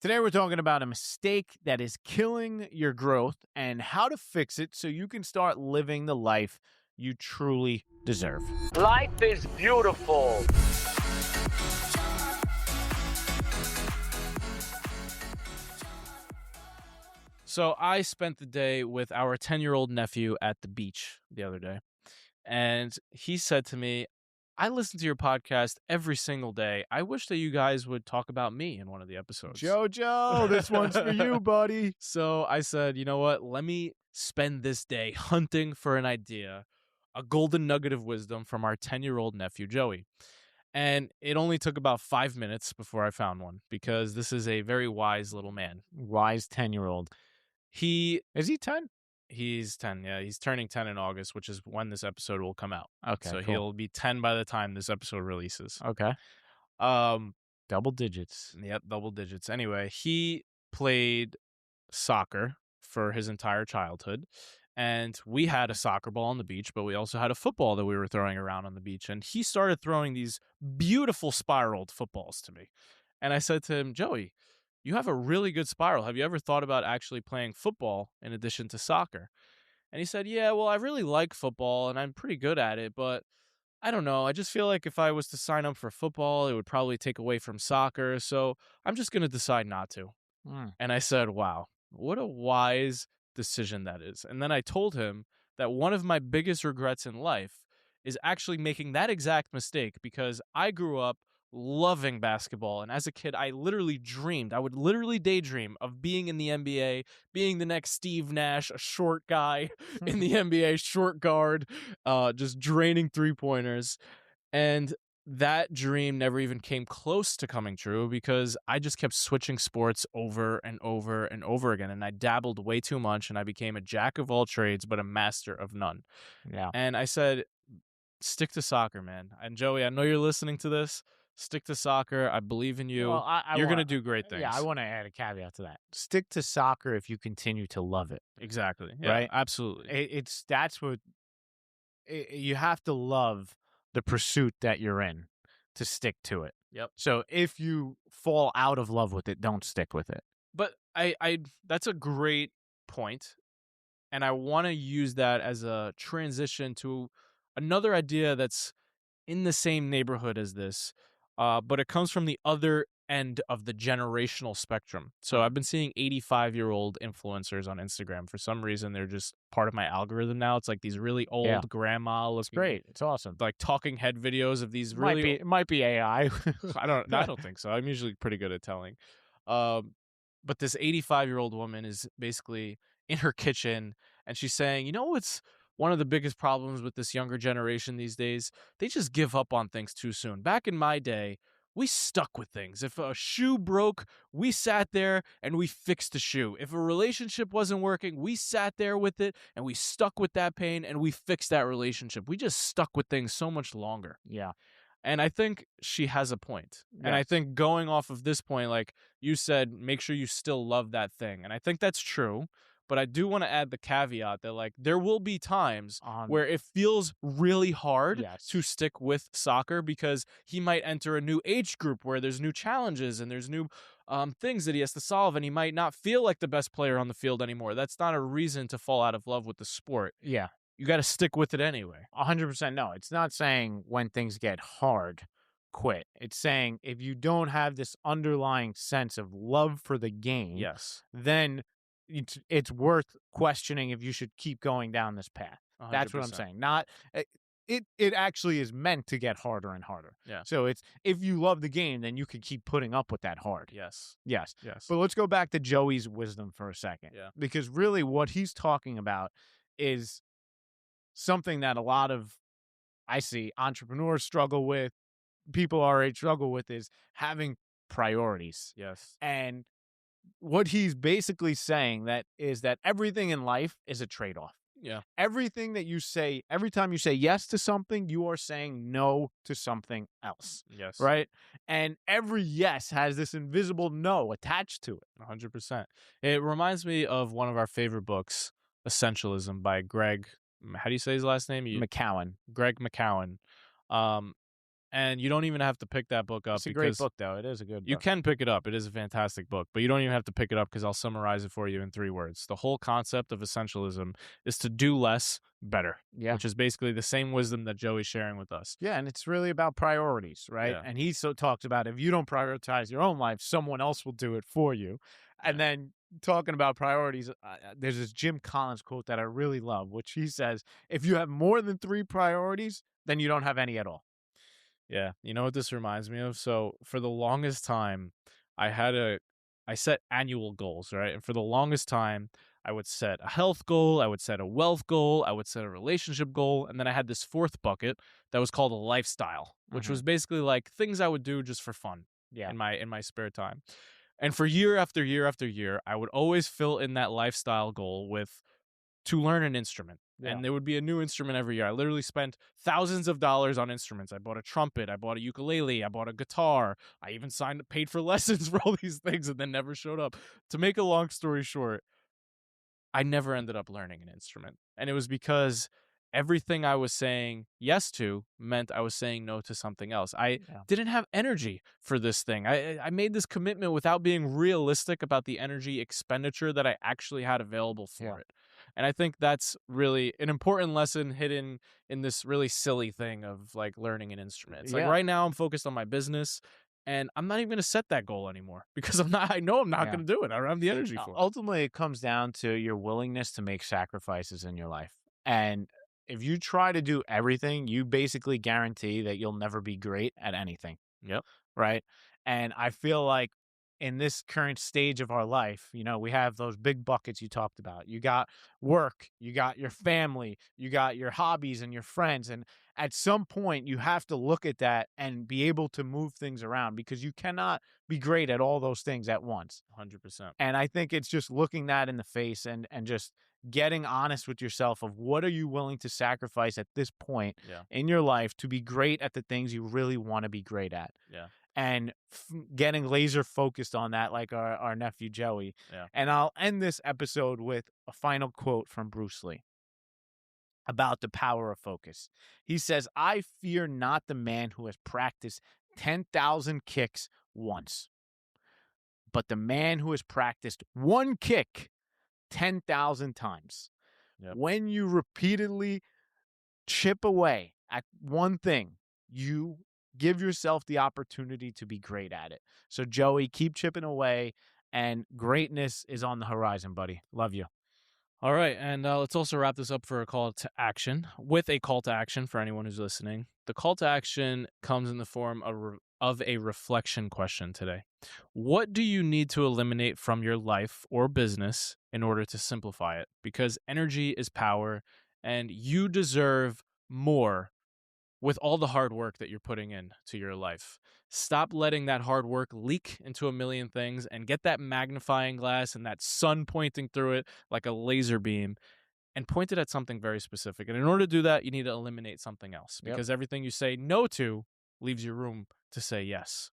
Today we're talking about a mistake that is killing your growth and how to fix it so you can start living the life you truly deserve. Life is beautiful. So I spent the day with our 10-year-old nephew at the beach the other day, and he said to me, I listen to your podcast every single day. I wish that you guys would talk about me in one of the episodes. Jojo, this one's for you, buddy. So I said, you know what? Let me spend this day hunting for an idea, a golden nugget of wisdom from our 10-year-old nephew, Joey. And it only took about 5 minutes before I found one because this is a very wise little man. Wise 10-year-old. Is he 10? He's 10, yeah. He's turning 10 in August, which is when this episode will come out. Okay, So cool. he'll be 10 by the time this episode releases. Okay. Um, Double digits. Yep, double digits. Anyway, he played soccer for his entire childhood. And we had a soccer ball on the beach, but we also had a football that we were throwing around on the beach. And he started throwing these beautiful spiraled footballs to me. And I said to him, Joey, you have a really good spiral. Have you ever thought about actually playing football in addition to soccer? And he said, yeah, well, I really like football and I'm pretty good at it, but I don't know. I just feel like if I was to sign up for football, it would probably take away from soccer. So I'm just going to decide not to. And I said, wow, what a wise decision that is. And then I told him that one of my biggest regrets in life is actually making that exact mistake because I grew up loving basketball. And as a kid, I would literally daydream of being in the NBA, being the next Steve Nash, a short guy in the NBA, short guard, just draining three-pointers. And that dream never even came close to coming true because I just kept switching sports over and over and over again. And I dabbled way too much and I became a jack of all trades, but a master of none. Yeah. And I said, stick to soccer, man. And Joey, I know you're listening to this. Stick to soccer. I believe in you. Well, You're going to do great things. Yeah, I want to add a caveat to that. Stick to soccer if you continue to love it. Exactly. Yeah, Right? absolutely. You have to love the pursuit that you're in to stick to it. Yep. So if you fall out of love with it, don't stick with it. But I that's a great point, and I want to use that as a transition to another idea that's in the same neighborhood as this, but it comes from the other end of the generational spectrum. So I've been seeing 85-year-old influencers on Instagram. For some reason, they're just part of my algorithm now. It's like these really old grandma looking, It's great. It's awesome. like talking head videos of these really. It might be AI. I don't think so. I'm usually pretty good at telling. But this 85-year-old woman is basically in her kitchen and she's saying, you know what's one of the biggest problems with this younger generation these days? They just give up on things too soon. Back in my day, we stuck with things. If a shoe broke, we sat there and we fixed the shoe. If a relationship wasn't working, we sat there with it and we stuck with that pain and we fixed that relationship. We just stuck with things so much longer. Yeah. And I think she has a point. And I Yes. think going off of this point, like you said, make sure you still love that thing. And I think that's true. But I do want to add the caveat that like there will be times where it feels really hard Yes. to stick with soccer because he might enter a new age group where there's new challenges and there's new things that he has to solve, and he might not feel like the best player on the field anymore. That's not a reason to fall out of love with the sport. Yeah. You got to stick with it anyway. 100% no. It's not saying when things get hard, quit. It's saying if you don't have this underlying sense of love for the game, Yes. then it's worth questioning if you should keep going down this path. That's what I'm 100%. saying. Not it actually is meant to get harder and harder. Yeah. So it's if you love the game, then you can keep putting up with that hard. Yes. Yes. Yes. But let's go back to Joey's wisdom for a second. Yeah. Because really what he's talking about is something that a lot of I see entrepreneurs struggle with, people our age struggle with, is having priorities. Yes. And what he's basically saying that is that everything in life is a trade-off. Yeah. Everything that you say, every time you say yes to something, you are saying no to something else, Yes. right? And every yes has this invisible no attached to it. 100%. It reminds me of one of our favorite books, Essentialism by Greg. How do you say his last name? McCowan. Greg McCowan. And you don't even have to pick that book up. It's a great book, though. It is a good book. You can pick it up. It is a fantastic book, but you don't even have to pick it up because I'll summarize it for you in 3 words. The whole concept of essentialism is to do less better, Yeah. which is basically the same wisdom that Joey's sharing with us. Yeah, and it's really about priorities, right? Yeah. And he talks about if you don't prioritize your own life, someone else will do it for you. And then talking about priorities, there's this Jim Collins quote that I really love, which he says, if you have more than 3 priorities, then you don't have any at all. Yeah. You know what this reminds me of? So for the longest time, I set annual goals, right? And for the longest time, I would set a health goal, I would set a wealth goal, I would set a relationship goal, and then I had this 4th bucket that was called a lifestyle, which was basically like things I would do just for fun in my spare time. And for year after year after year, I would always fill in that lifestyle goal with to learn an instrument. Yeah. And there would be a new instrument every year. I literally spent thousands of dollars on instruments. I bought a trumpet, I bought a ukulele, I bought a guitar. I even paid for lessons for all these things and then never showed up. To make a long story short, I never ended up learning an instrument. And it was because everything I was saying yes to meant I was saying no to something else. I didn't have energy for this thing. I made this commitment without being realistic about the energy expenditure that I actually had available for it. And I think that's really an important lesson hidden in this really silly thing of like learning an instrument. It's like right now I'm focused on my business and I'm not even going to set that goal anymore because I know I'm not going to do it. I don't have the energy for it. Ultimately, it comes down to your willingness to make sacrifices in your life. And if you try to do everything, you basically guarantee that you'll never be great at anything. Yep. Right. And I feel like in this current stage of our life, we have those big buckets you talked about. You got work, you got your family, you got your hobbies and your friends. And at some point, you have to look at that and be able to move things around because you cannot be great at all those things at once. 100%. And I think it's just looking that in the face and just getting honest with yourself of what are you willing to sacrifice at this point in your life to be great at the things you really want to be great at. Yeah. And getting laser focused on that like our nephew Joey. Yeah. And I'll end this episode with a final quote from Bruce Lee about the power of focus. He says, I fear not the man who has practiced 10,000 kicks once, but the man who has practiced one kick 10,000 times. Yep. When you repeatedly chip away at one thing, you give yourself the opportunity to be great at it. So, Joey, keep chipping away, and greatness is on the horizon, buddy. Love you. All right, and let's also wrap this up for a call to action, with a call to action for anyone who's listening. The call to action comes in the form of a reflection question today. What do you need to eliminate from your life or business in order to simplify it? Because energy is power, and you deserve more with all the hard work that you're putting in to your life. Stop letting that hard work leak into a million things and get that magnifying glass and that sun pointing through it like a laser beam and point it at something very specific. And in order to do that, you need to eliminate something else because everything you say no to leaves you room to say yes.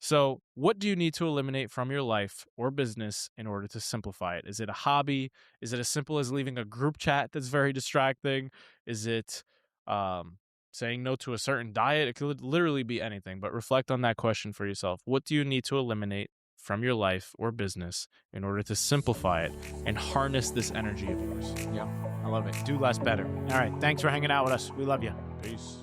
So what do you need to eliminate from your life or business in order to simplify it? Is it a hobby? Is it as simple as leaving a group chat that's very distracting? Is it saying no to a certain diet? It could literally be anything, but reflect on that question for yourself. What do you need to eliminate from your life or business in order to simplify it and harness this energy of yours? Yeah, I love it. Do less better. All right. Thanks for hanging out with us. We love you. Peace.